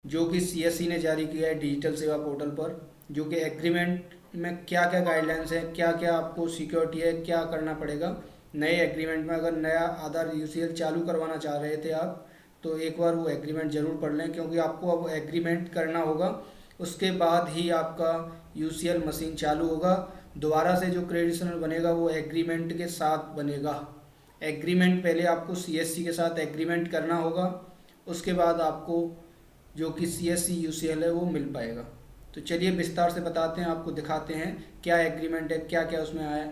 जो कि सीएससी ने जारी किया है डिजिटल सेवा पोर्टल पर, जो कि एग्रीमेंट में क्या क्या गाइडलाइंस हैं, क्या क्या आपको सिक्योरिटी है, क्या करना पड़ेगा नए एग्रीमेंट में। अगर नया आधार यूसीएल चालू करवाना चाह रहे थे आप, तो एक बार वो एग्रीमेंट ज़रूर पढ़ लें, क्योंकि आपको अब एग्रीमेंट करना होगा, उसके बाद ही आपका यूसीएल मशीन चालू होगा। दोबारा से जो क्रेडिशनल बनेगा वो एग्रीमेंट के साथ बनेगा। एग्रीमेंट पहले आपको सीएससी के साथ एग्रीमेंट करना होगा, उसके बाद आपको जो कि सीएससी यूसीएल है वो मिल पाएगा। तो चलिए विस्तार से बताते हैं, आपको दिखाते हैं क्या एग्रीमेंट है, क्या क्या उसमें आया,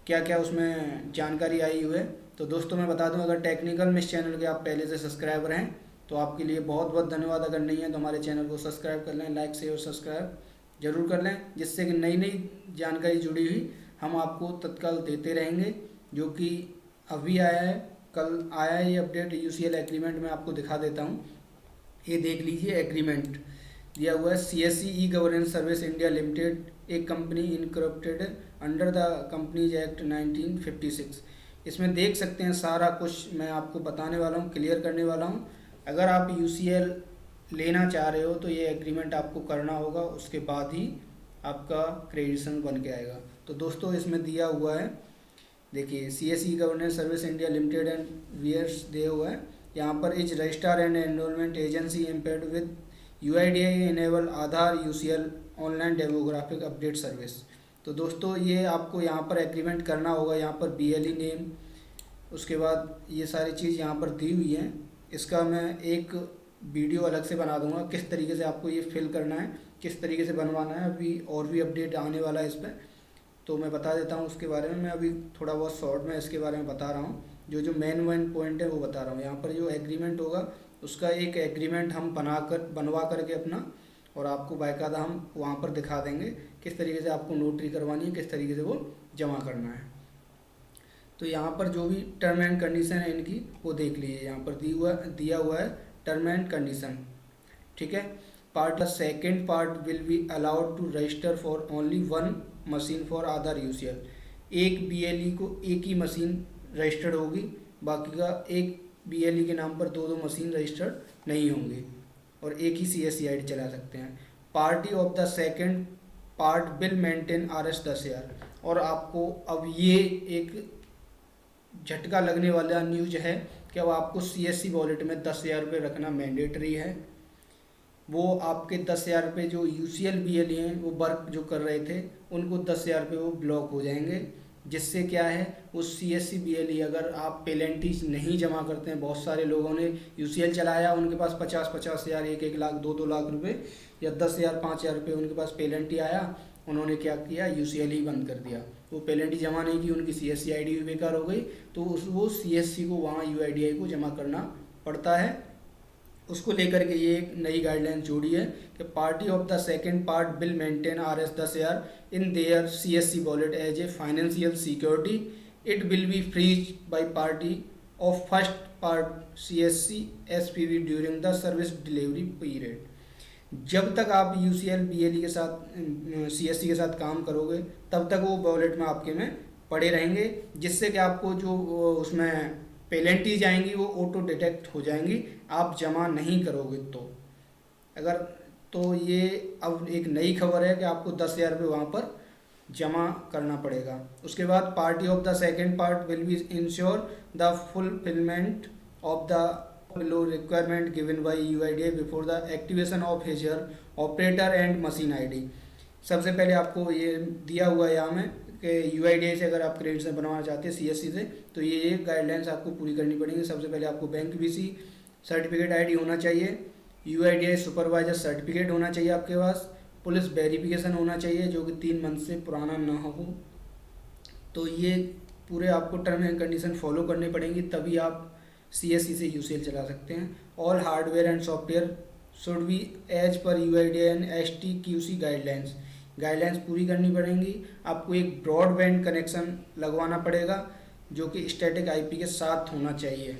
क्या क्या उसमें जानकारी आई हुई है। तो दोस्तों मैं बता दूं, अगर टेक्निकल में इस चैनल के आप पहले से सब्सक्राइबर हैं तो आपके लिए बहुत बहुत धन्यवाद। अगर नहीं है तो हमारे चैनल को सब्सक्राइब कर लें, लाइक शेयर और सब्सक्राइब जरूर कर लें, जिससे कि नई नई जानकारी जुड़ी हुई हम आपको तत्काल देते रहेंगे। जो कि अभी आया है, कल आया है ये अपडेट यूसीएल एग्रीमेंट। में आपको दिखा देता हूँ, ये देख लीजिए एग्रीमेंट दिया हुआ है। CSC e governance service India limited एक कंपनी incorporated under the companies act 1956। इसमें देख सकते हैं सारा कुछ मैं आपको बताने वाला हूँ, क्लियर करने वाला हूँ। अगर आप यूसीएल लेना चाह रहे हो तो ये एग्रीमेंट आपको करना होगा, उसके बाद ही आपका क्रेडिशन बन के आएगा। तो दोस्तों इसमें दिया हुआ है, देखिए CSE governance service India limited and वियर्स दिया हुआ है यहाँ पर। Is register and enrolment agency empowered with UIDAI enable Aadhaar UCL online demographic update service. तो दोस्तों ये आपको यहाँ पर एग्रीमेंट करना होगा, यहाँ पर बीएलई नेम, उसके बाद ये सारी चीज़ यहाँ पर दी हुई हैं। इसका मैं एक वीडियो अलग से बना दूंगा, किस तरीके से आपको ये फिल करना है, किस तरीके से बनवाना है। अभी और भी अपडेट आने वाला है इस पर, तो मैं बता देता हूँ उसके बारे में। मैं अभी थोड़ा बहुत शॉर्ट में इसके बारे में बता रहा हूँ, जो जो मेन पॉइंट है वो बता रहा हूँ। यहाँ पर जो एग्रीमेंट होगा उसका एक एग्रीमेंट हम बनवा करके अपना, और आपको बाकायदा हम वहाँ पर दिखा देंगे किस तरीके से आपको नोटरी करवानी है, किस तरीके से वो जमा करना है। तो यहाँ पर जो भी टर्म एंड कंडीशन है इनकी वो देख लीजिए, यहाँ पर दिया हुआ है टर्म एंड कंडीशन, ठीक है। Part second part will be allowed to register for only one machine for Aadhaar UCL. एक बीएलई को एक ही मशीन रजिस्टर्ड होगी, बाकी का एक बीएलई के नाम पर दो दो मशीन रजिस्टर्ड नहीं होंगे, और एक ही सीएससी आईडी चला सकते हैं। Party of the second part will maintain RS 10,000। और आपको अब ये एक झटका लगने वाला न्यूज है कि अब आपको सीएससी वॉलेट में 10,000 रुपये रखना मैंडेटरी है। वो आपके 10,000 रुपये जो यूसीएल बीएलई हैं वो वर्क जो कर रहे थे उनको 10,000 रुपये वो ब्लॉक हो जाएंगे, जिससे क्या है वो सीएससी बीएलई अगर आप पेलेंटीज नहीं जमा करते हैं, बहुत सारे लोगों ने यूसीएल चलाया, उनके पास 50-50 हज़ार, 1-1 लाख, 2-2 लाख रुपए या 10,000 5,000 रुपये उनके पास पेलेंटी आया, उन्होंने क्या किया, यूसीएल ही बंद कर दिया। वो पेलेंटी जमा नहीं की, उनकी सीएससी आईडी भी बेकार हो गई, तो वो सीएससी को वहाँ यूआईडीआई को जमा करना पड़ता है। उसको लेकर के ये एक नई गाइडलाइन जोड़ी है कि party of the second part will maintain RS 10,000 in their CSC wallet as a financial security. It will be freeze by party of first part CSC SPV during the service delivery period. जब तक आप UCL BLE के साथ CSC के साथ काम करोगे तब तक वो वॉलेट में आपके में पड़े रहेंगे, जिससे कि आपको जो उसमें पेलेंटीज आएंगी वो ऑटो डिटेक्ट हो जाएंगी, आप जमा नहीं करोगे तो। अगर तो ये अब एक नई खबर है कि आपको 10,000 रुपये वहाँ पर जमा करना पड़ेगा। उसके बाद party of the second part will B ensure the fulfilment of the below requirement given by UIDAI before the activation of Azure operator and machine ID। सबसे पहले आपको ये दिया हुआ है यहाँ में कि UIDAI से अगर आप क्रेडिट बनवाना चाहते हैं CSC से, तो ये गाइडलाइंस आपको पूरी करनी पड़ेंगी। सबसे पहले आपको बैंक BC सर्टिफिकेट ID होना चाहिए, UIDAI सुपरवाइजर सर्टिफिकेट होना चाहिए आपके पास, पुलिस वेरिफिकेशन होना चाहिए जो कि 3 मंथ से पुराना ना हो। तो ये पूरे आपको टर्म एंड कंडीशन फॉलो करनी पड़ेंगी, तभी आप CSC से यूसीएल चला सकते हैं। All hardware and software should be as per UIDAI and STQC guidelines पूरी करनी पड़ेंगी। आपको एक ब्रॉडबैंड कनेक्शन लगवाना पड़ेगा जो कि स्टैटिक IP के साथ होना चाहिए।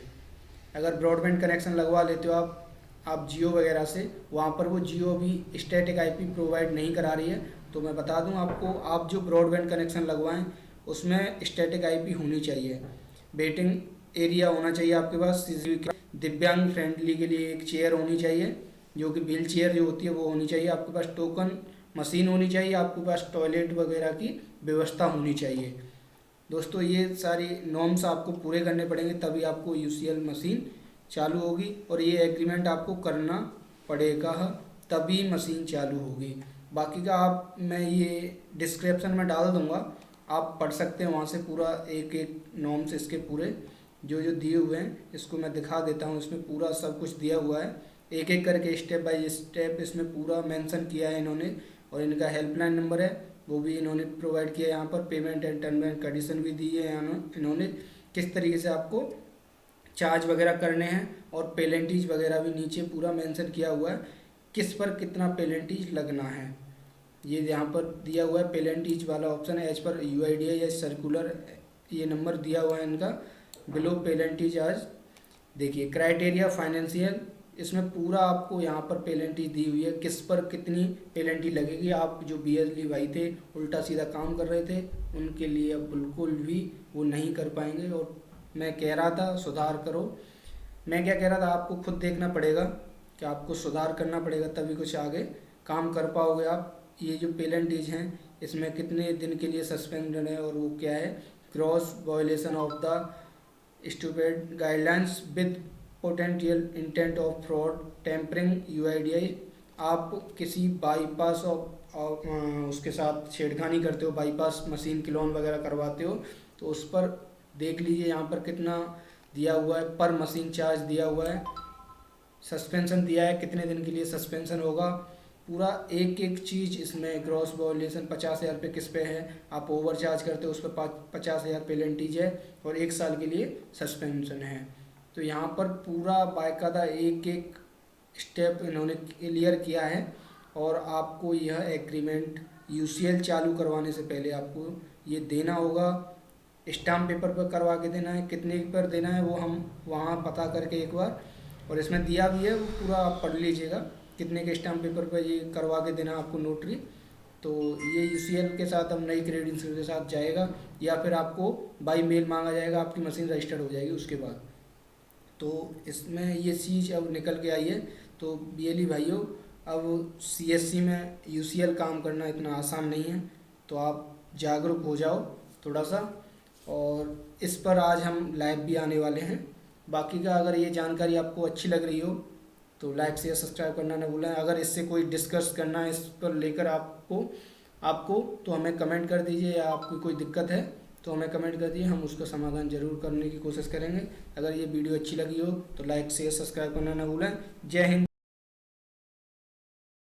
अगर ब्रॉडबैंड कनेक्शन लगवा लेते हो आप जियो वगैरह से, वहाँ पर वो जियो भी स्टैटिक IP प्रोवाइड नहीं करा रही है। तो मैं बता दूँ आपको, आप जो ब्रॉडबैंड कनेक्शन लगवाएं उसमें स्टैटिक IP होनी चाहिए। वेटिंग एरिया होना चाहिए आपके पास, दिव्यांग फ्रेंडली के लिए एक चेयर होनी चाहिए, जो कि व्हील चेयर जो होती है वो होनी चाहिए, आपके पास टोकन मशीन होनी चाहिए, आपके पास टॉयलेट वगैरह की व्यवस्था होनी चाहिए। दोस्तों ये सारी नॉर्म्स आपको पूरे करने पड़ेंगे, तभी आपको यूसीएल मशीन चालू होगी, और ये एग्रीमेंट आपको करना पड़ेगा, तभी मशीन चालू होगी। बाकी का आप मैं ये डिस्क्रिप्शन में डाल दूंगा, आप पढ़ सकते हैं वहाँ से पूरा एक एक नॉर्म्स इसके पूरे जो जो दिए हुए हैं, इसको मैं दिखा देता हूँ। इसमें पूरा सब कुछ दिया हुआ है, एक एक करके स्टेप बाय स्टेप इसमें पूरा मेंशन किया है इन्होंने, और इनका हेल्पलाइन नंबर है वो भी इन्होंने प्रोवाइड किया है। यहाँ पर payment and term and condition भी दी है इन्होंने, किस तरीके से आपको चार्ज वगैरह करने हैं, और पेलेंटीज वगैरह भी नीचे पूरा मेंशन किया हुआ है, किस पर कितना पेलेंटीज लगना है। ये यहाँ पर दिया हुआ है पेलेंटीज वाला ऑप्शन है, एज पर यूआईडीआई या सर्कुलर, ये नंबर दिया हुआ है इनका, बिलो पेलेंटीज आज। देखिए क्राइटेरिया फाइनेंशियल, इसमें पूरा आपको यहाँ पर पेलेंटी दी हुई है, किस पर कितनी पेलेंटी लगेगी। आप जो बिजली भाई थे उल्टा सीधा काम कर रहे थे, उनके लिए अब बिल्कुल भी वो नहीं कर पाएंगे। और मैं कह रहा था सुधार करो, मैं क्या कह रहा था, आपको खुद देखना पड़ेगा कि आपको सुधार करना पड़ेगा, तभी कुछ आगे काम कर पाओगे आप। ये जो पेलेंटीज हैं इसमें कितने दिन के लिए सस्पेंडेड है, और वो क्या है, cross violation of the stupid guidelines with potential intent of fraud tampering UIDAI. आप किसी बाईपास ऑफ उसके साथ छेड़खानी करते हो, बाईपास मशीन की लोन वगैरह करवाते हो, तो उस पर देख लीजिए यहाँ पर कितना दिया हुआ है, पर मशीन चार्ज दिया हुआ है, सस्पेंशन दिया है, कितने दिन के लिए सस्पेंशन होगा, पूरा एक एक चीज़ इसमें। क्रॉस वायोलेशन 50,000 रुपये किस पे है, आप ओवर चार्ज करते हो उस पर 50,000 पेनल्टीज है, और 1 साल के लिए सस्पेंशन है। तो यहाँ पर पूरा बाकायदा एक एक स्टेप इन्होंने क्लियर किया है, और आपको यह एग्रीमेंट यूसीएल चालू करवाने से पहले आपको ये देना होगा, स्टाम्प पेपर पर करवा के देना है। कितने पर देना है वो हम वहाँ पता करके एक बार, और इसमें दिया भी है वो पूरा आप पढ़ लीजिएगा, कितने के स्टाम्प पेपर पर ये करवा के देना आपको नोटरी। तो ये यूसीएल के साथ अब नई क्रेडेंशियल के साथ जाएगा, या फिर आपको बाई मेल मांगा जाएगा, आपकी मशीन रजिस्टर्ड हो जाएगी उसके बाद। तो इसमें ये चीज़ अब निकल के आई है। तो बीएलई भाइयों, अब सीएससी में यूसीएल काम करना इतना आसान नहीं है, तो आप जागरूक हो जाओ थोड़ा सा, और इस पर आज हम लाइव भी आने वाले हैं। बाकी का अगर ये जानकारी आपको अच्छी लग रही हो तो लाइक शेयर सब्सक्राइब करना न भूलें। अगर इससे कोई डिस्कस करना है इस पर लेकर आपको तो हमें कमेंट कर दीजिए, या आपको कोई दिक्कत है तो हमें कमेंट कर दिए, हम उसका समाधान जरूर करने की कोशिश करेंगे। अगर ये वीडियो अच्छी लगी हो तो लाइक शेयर सब्सक्राइब करना न भूलें। जय हिंद।